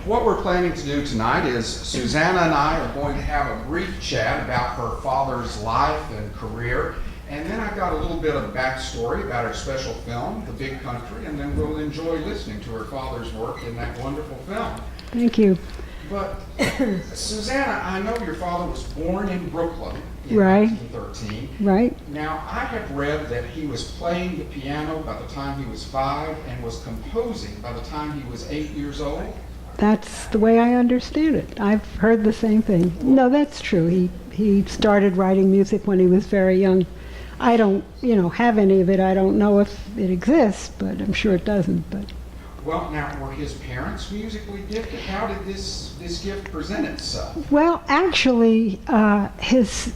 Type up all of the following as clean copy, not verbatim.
What we're planning to do tonight is Susanna and I are going to have a brief chat about her father's life and career, and then I've got a little bit of backstory about her special film, The Big Country, and then we'll enjoy listening to her father's work in that wonderful film. Thank you. But Susanna, I know your father was born in Brooklyn in Right. 1913. Right? Now, I have read that he was playing the piano by the time he was 5 and was composing by the time he was 8 years old. That's the way I understand it. I've heard the same thing. No, that's true. He started writing music when he was very young. I don't, have any of it. I don't know if it exists, but I'm sure it doesn't. But Well, now, were his parents musically gifted? How did this gift present itself? well, actually, his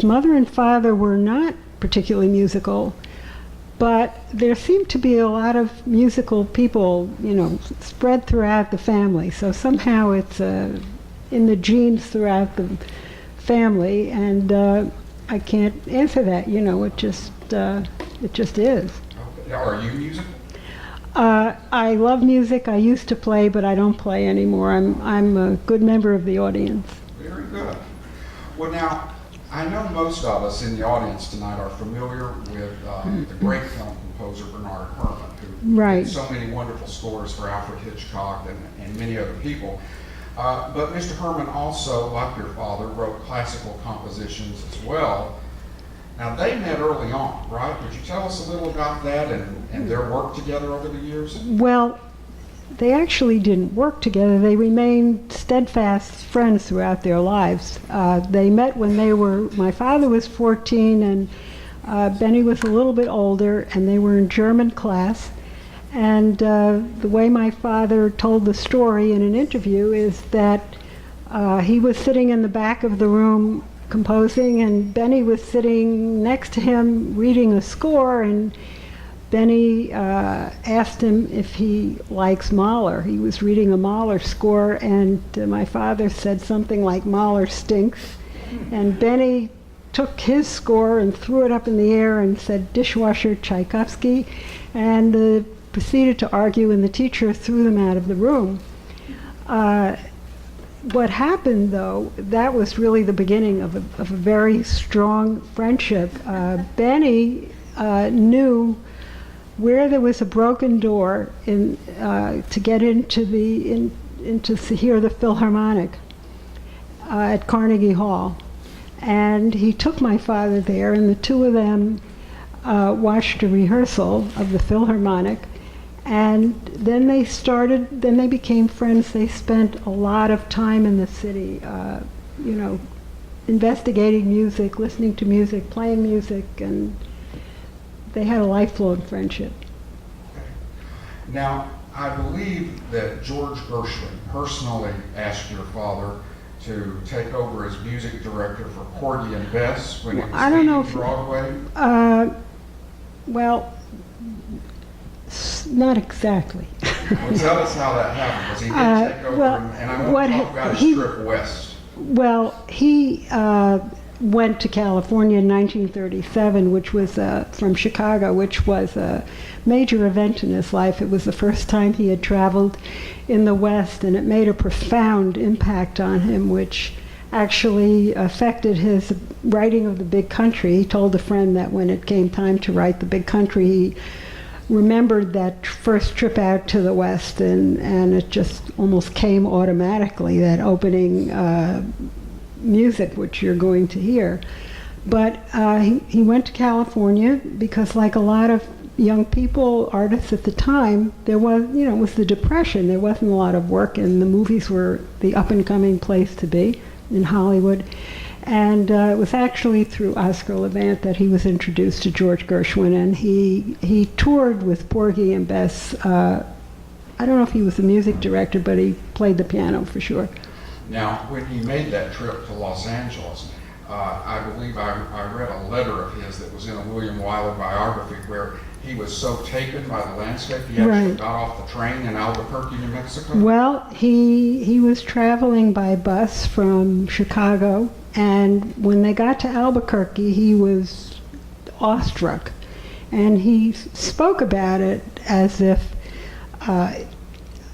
mother and father were not particularly musical, but there seemed to be a lot of musical people, spread throughout the family. So somehow it's in the genes throughout the family, and I can't answer that. It just is. Okay. Are you musical? I love music. I used to play, but I don't play anymore. I'm a good member of the audience. Very good. Well, now, I know most of us in the audience tonight are familiar with the great film composer Bernard Herrmann, who Right. did so many wonderful scores for Alfred Hitchcock and many other people. But Mr. Herrmann also, like your father, wrote classical compositions as well. Now, they met early on, right? Would you tell us a little about that and their work together over the years? Well, they actually didn't work together. They remained steadfast friends throughout their lives. They met when my father was 14 and Benny was a little bit older, and they were in German class. And the way my father told the story in an interview is that he was sitting in the back of the room composing, and Benny was sitting next to him reading a score, and Benny asked him if he likes Mahler. He was reading a Mahler score, and my father said something like, "Mahler stinks." And Benny took his score and threw it up in the air and said, "Dishwasher Tchaikovsky," and proceeded to argue, and the teacher threw them out of the room. What happened, though, that was really the beginning of a very strong friendship. Benny knew where there was a broken door to get into to hear the Philharmonic at Carnegie Hall. And he took my father there, and the two of them watched a rehearsal of the Philharmonic. And then they became friends. They spent a lot of time in the city, investigating music, listening to music, playing music, and they had a lifelong friendship. Now, I believe that George Gershwin personally asked your father to take over as music director for Porgy and Bess when he was leaving Broadway. Well, not exactly. Well, tell us how that happened, because he did take over, and I want to talk about his trip west. Well, he went to California in 1937, which was from Chicago, which was a major event in his life. It was the first time he had traveled in the West, and it made a profound impact on him, which actually affected his writing of The Big Country. He told a friend that when it came time to write The Big Country, he remembered that first trip out to the West, and it just almost came automatically, that opening music which you're going to hear. But he went to California because, like a lot of young people, artists at the time, there was, it was the Depression. There wasn't a lot of work, and the movies were the up-and-coming place to be in Hollywood. And it was actually through Oscar Levant that he was introduced to George Gershwin, and he toured with Porgy and Bess. I don't know if he was the music director, but he played the piano for sure. Now, when he made that trip to Los Angeles, I believe I read a letter of his that was in a William Wyler biography where he was so taken by the landscape, he actually got off the train in Albuquerque, New Mexico. Well, he was traveling by bus from Chicago, and when they got to Albuquerque, he was awestruck. And he spoke about it as if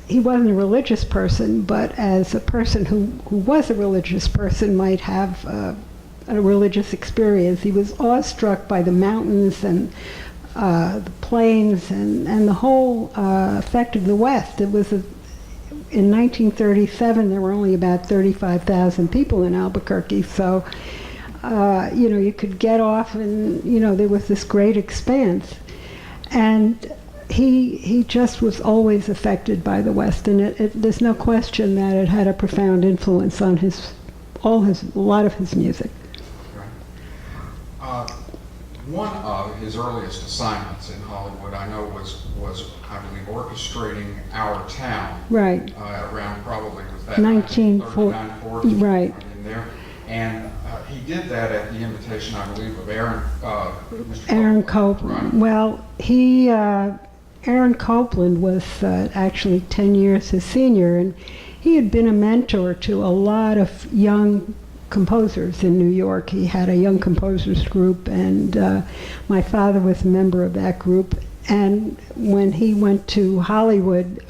he wasn't a religious person, but as a person who was a religious person might have a religious experience, he was awestruck by the mountains and the plains and the whole effect of the West. It was in 1937, there were only about 35,000 people in Albuquerque, so you could get off and, there was this great expanse. And he just was always affected by the West, and there's no question that it had a profound influence on a lot of his music. Right. One of his earliest assignments in Hollywood, I know, was I believe orchestrating Our Town. Right. Around probably was that 1939, 40. Right. In there, and he did that at the invitation, I believe, of Mr. Aaron Copland. Right. Well, Aaron Copland was actually 10 years his senior, and he had been a mentor to a lot of young composers in New York. He had a young composers group, and my father was a member of that group. And when he went to Hollywood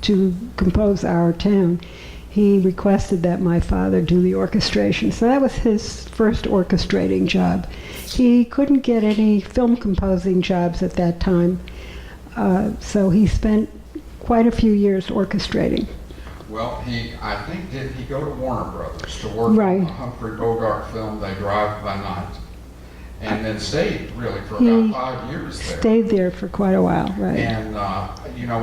to compose Our Town, he requested that my father do the orchestration. So that was his first orchestrating job. He couldn't get any film composing jobs at that time, so he spent quite a few years orchestrating. Well, I think, did he go to Warner Brothers to work Right. on a Humphrey Bogart film, They Drive by Night, and then stayed really for He about 5 years there. Stayed there for quite a while, right? And,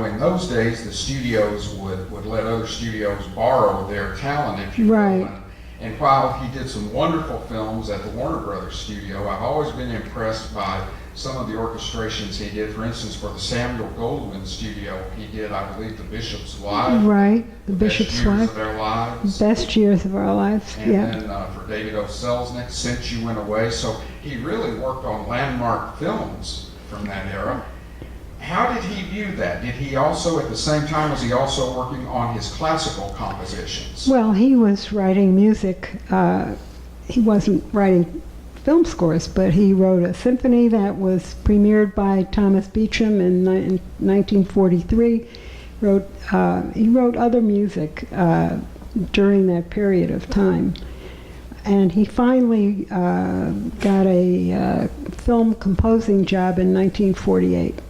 in those days, the studios would let other studios borrow their talent, if you will. Right. And while he did some wonderful films at the Warner Brothers studio, I've always been impressed by some of the orchestrations he did. For instance, for the Samuel Goldwyn studio, he did, I believe, The Bishop's Wife. Right, The Bishop's Best Years Wife. of Their Lives. Best Years of Our Lives, And yeah. then for David O. Selznick, Since You Went Away. So he really worked on landmark films from that era. How did he view that? Did he also, at the same time, was he also working on his classical compositions? Well, he was writing music. He wasn't writing film scores, but he wrote a symphony that was premiered by Thomas Beecham in 1943. He wrote other music during that period of time. And he finally got a film composing job in 1948.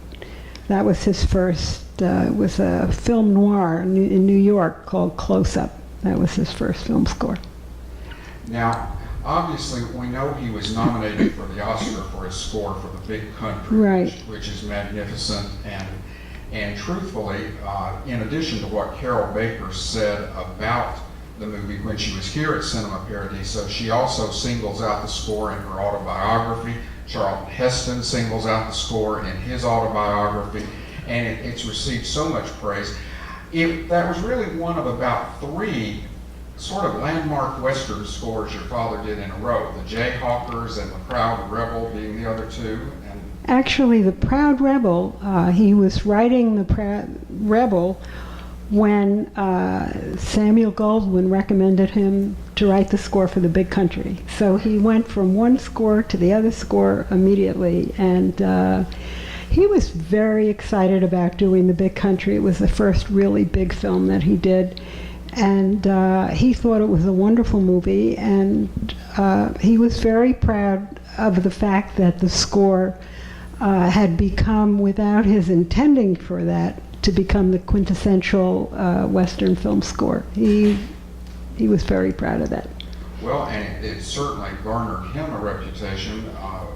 That was his first, it was a film noir in New York called Close Up. That was his first film score. Now, obviously, we know he was nominated for the Oscar for his score for The Big Country, Right. which is magnificent. And truthfully, in addition to what Carol Baker said about the movie when she was here at Cinema Paradiso, she also singles out the score in her autobiography. Charlton Heston singles out the score in his autobiography, and it's received so much praise. That was really one of about 3 sort of landmark Western scores your father did in a row, the Jayhawkers and the Proud Rebel being the other 2. And Actually, the Proud Rebel, he was writing the Proud Rebel when Samuel Goldwyn recommended him to write the score for The Big Country. So he went from one score to the other score immediately, and he was very excited about doing The Big Country. It was the first really big film that he did, and he thought it was a wonderful movie, and he was very proud of the fact that the score had become, without his intending for that, to become the quintessential Western film score. He was very proud of that. well, and it certainly garnered him a reputation,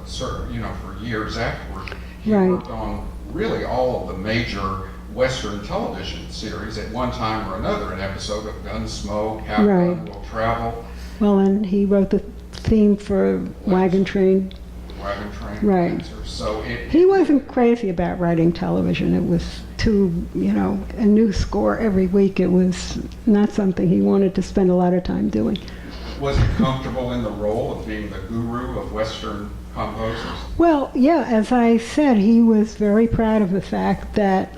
for years afterward. He Right. worked on really all of the major Western television series at one time or another, an episode of Gunsmoke, How Right. Gun Will Travel, Well, and he wrote the theme for Wagon Train. Wagon Train, Right. Dancer. So He wasn't crazy about writing television. It was a new score every week. It was not something he wanted to spend a lot of time doing. was he comfortable in the role of being the guru of Western composers? Well, yeah, as I said, he was very proud of the fact that,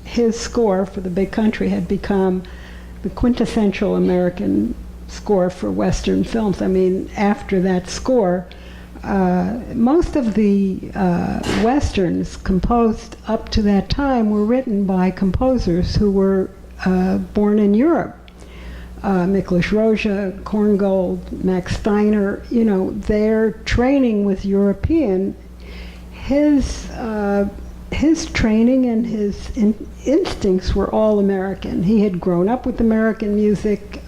his score for The Big Country had become the quintessential American score for Western films. I mean, after that score, Most of the westerns composed up to that time were written by composers who were born in Europe. Miklos Rozsa, Korngold, Max Steiner, you know, their training was European. His training and his instincts were all American. He had grown up with American music,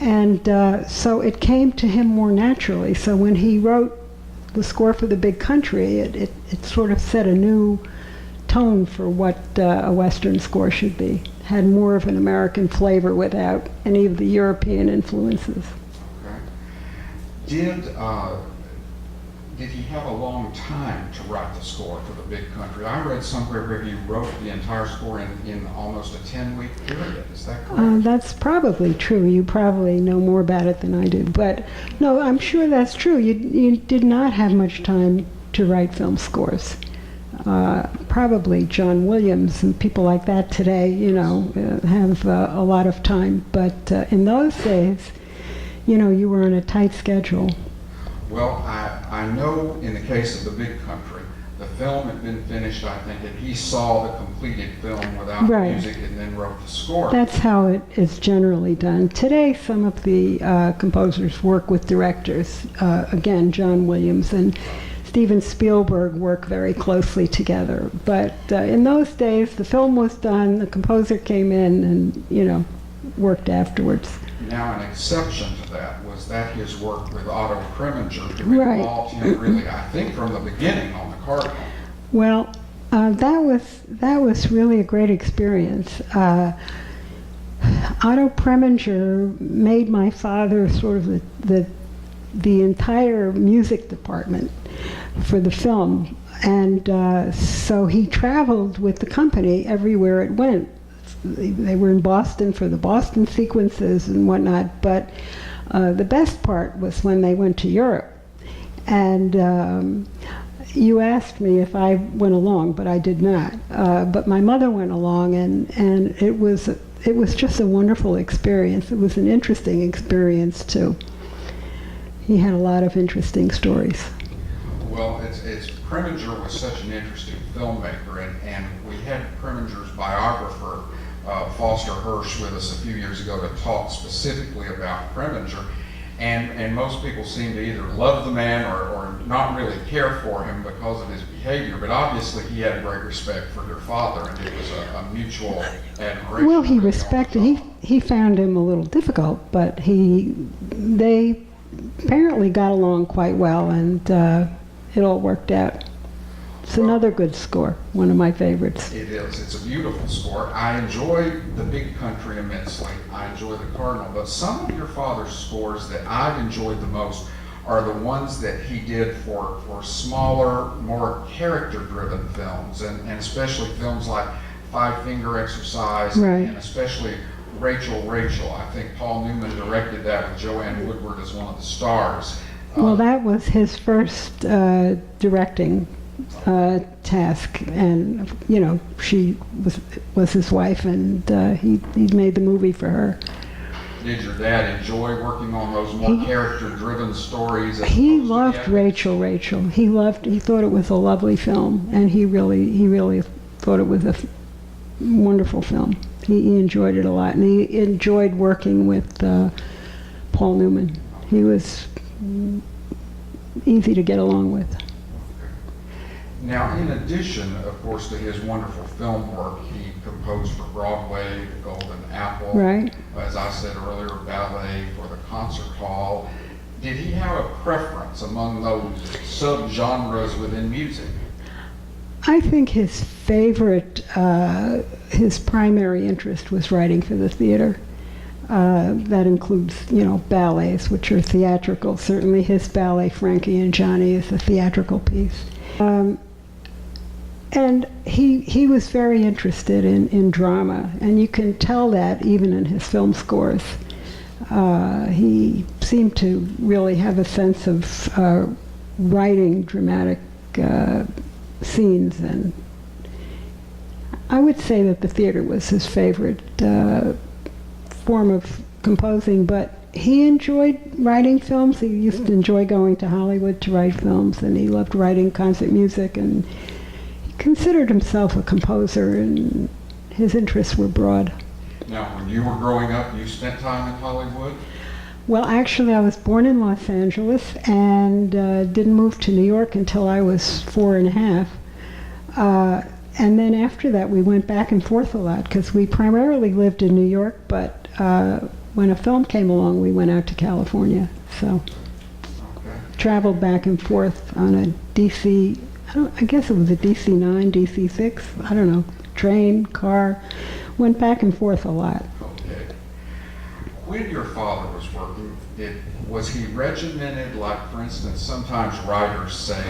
and so it came to him more naturally. So when he wrote the score for The Big Country, it sort of set a new tone for what a Western score should be. Had more of an American flavor without any of the European influences. Okay. Did he have a long time to write the score for The Big Country? I read somewhere where he wrote the entire score in almost a 10-week period. Is that correct? That's probably true. You probably know more about it than I do. But no, I'm sure that's true. You did not have much time to write film scores. Probably John Williams and people like that today, you know, have a lot of time. But in those days, you know, you were on a tight schedule. Well, I know in the case of The Big Country, the film had been finished, I think, and he saw the completed film without Right. music and then wrote the score. That's how it is generally done. Today, some of the composers work with directors. Again, John Williams and Steven Spielberg work very closely together. But in those days, the film was done, the composer came in and, you know, worked afterwards. Now, an exception to that was that his work with Otto Preminger, who Right. involved him really, I think, from the beginning on the Cardinal. Well, that was really a great experience. Otto Preminger made my father sort of the entire music department for the film, and so he traveled with the company everywhere it went. They were in Boston for the Boston sequences and whatnot, but the best part was when they went to Europe. And you asked me if I went along, but I did not. But my mother went along, and it was just a wonderful experience. It was an interesting experience too. He had a lot of interesting stories. Well, it's Preminger was such an interesting filmmaker, and we had Preminger's biographer, Foster Hirsch, with us a few years ago to talk specifically about Preminger. And most people seem to either love the man or not really care for him because of his behavior. But obviously he had great respect for your father, and it was a mutual admiration. Well, he respected, he found him a little difficult, but they apparently got along quite well, and it all worked out. It's another good score, one of my favorites. It is. It's a beautiful score. I enjoy The Big Country immensely. I enjoy The Cardinal, but some of your father's scores that I've enjoyed the most are the ones that he did for smaller, more character-driven films, and especially films like Five Finger Exercise, Right. and especially Rachel, Rachel. I think Paul Newman directed that with Joanne Woodward as one of the stars. Well, that was his first directing task, and you know, she was his wife, and he made the movie for her. Did your dad enjoy working on those more character-driven stories? He loved Rachel, Rachel. He thought it was a lovely film, and he really thought it was a wonderful film. He enjoyed it a lot, and he enjoyed working with Paul Newman. He was easy to get along with. Now, in addition, of course, to his wonderful film work, he composed for Broadway, The Golden Apple, Right. as I said earlier, ballet for the concert hall. Did he have a preference among those subgenres within music? I think his favorite, his primary interest was writing for the theater. That includes, you know, ballets, which are theatrical. Certainly his ballet, Frankie and Johnny, is a theatrical piece. And he was very interested in drama, and you can tell that even in his film scores. He seemed to really have a sense of writing dramatic scenes, and I would say that the theater was his favorite form of composing, but he enjoyed writing films. He used to enjoy going to Hollywood to write films, and he loved writing concert music, and he considered himself a composer, and his interests were broad. Now, when you were growing up, you spent time in Hollywood? Well, actually, I was born in Los Angeles and didn't move to New York until I was 4.5. And then after that, we went back and forth a lot because we primarily lived in New York, but when a film came along, we went out to California. So traveled back and forth on a DC, I guess it was a DC-9, DC-6, I don't know, train, car, went back and forth a lot. Okay. When your father was working, was he regimented? Like, for instance, sometimes writers say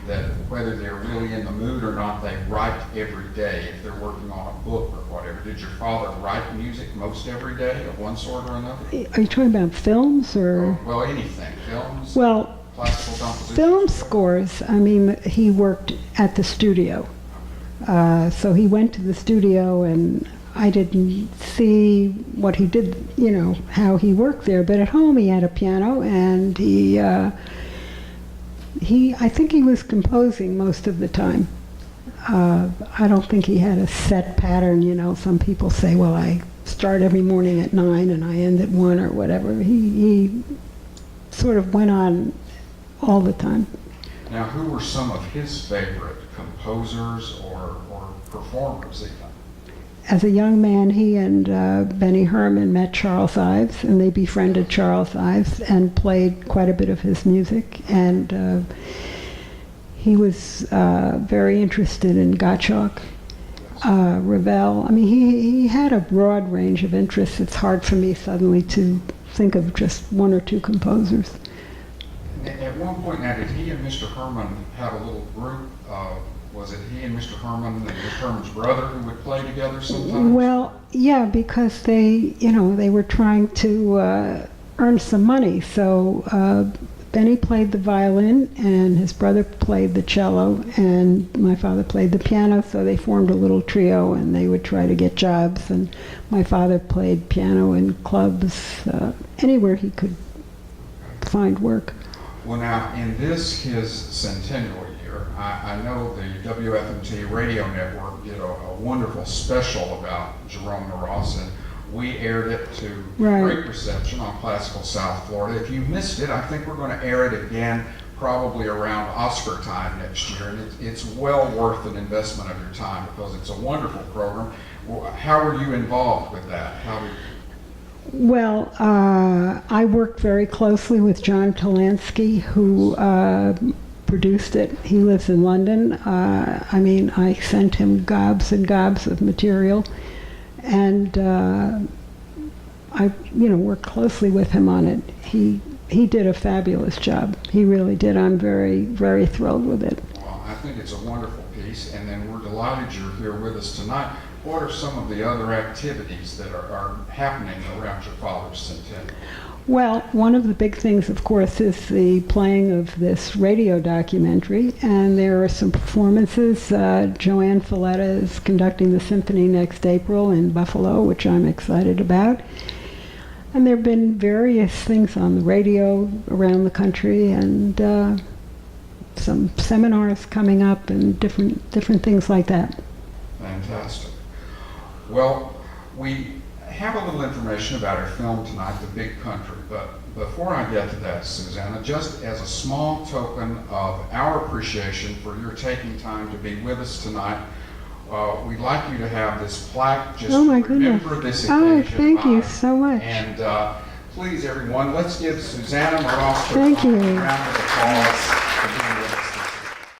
that whether they're really in the mood or not, they write every day if they're working on a book or whatever. Did your father write music most every day of one sort or another? Are you talking about films or? Well, anything. Films? Well, classical compositions? film scores, I mean, he worked at the studio. So he went to the studio, and I didn't see what he did, you know, how he worked there. But at home he had a piano, and I think he was composing most of the time. I don't think he had a set pattern, you know. Some people say, well, I start every morning at 9 and I end at 1 or whatever. He sort of went on all the time. Now, who were some of his favorite composers or performers even? As a young man, he and Benny Herman met Charles Ives, and they befriended Charles Ives and played quite a bit of his music. And he was very interested in Gottschalk, Ravel. I mean, he had a broad range of interests. It's hard for me suddenly to think of just one or two composers. At one point now, did he and Mr. Herman have a little group? Was it he and Mr. Herman and Mr. Herman's brother who would play together sometimes? Well, yeah, because they were trying to earn some money. So Benny played the violin, and his brother played the cello, and my father played the piano. So they formed a little trio, and they would try to get jobs. And my father played piano in clubs, anywhere he could find work. Well, now, in this, his centennial year, I know the WFMT radio network did a wonderful special about Jerome Moross, and we aired it to great reception on Classical South Florida. If you missed it, I think we're going to air it again probably around Oscar time next year, and it's well worth an investment of your time because it's a wonderful program. How were you involved with that? Well, I worked very closely with John Talansky, who produced it. He lives in London. I mean, I sent him gobs and gobs of material, and I, worked closely with him on it. He did a fabulous job. He really did. I'm very, very thrilled with it. Well, I think it's a wonderful piece, and then we're delighted you're here with us tonight. What are some of the other activities that are happening around your father's centennial? Well, one of the big things, of course, is the playing of this radio documentary, and there are some performances. Joanne Falletta is conducting the symphony next April in Buffalo, which I'm excited about. And there have been various things on the radio around the country, and some seminars coming up, and different things like that. Fantastic. Well, we have a little information about our film tonight, The Big Country, but before I get to that, Susanna, just as a small token of our appreciation for your taking time to be with us tonight, we'd like you to have this plaque just oh my to remember goodness. this occasion. Thank you so much. And please, everyone, let's give Susanna Moross Thank you. a round of applause.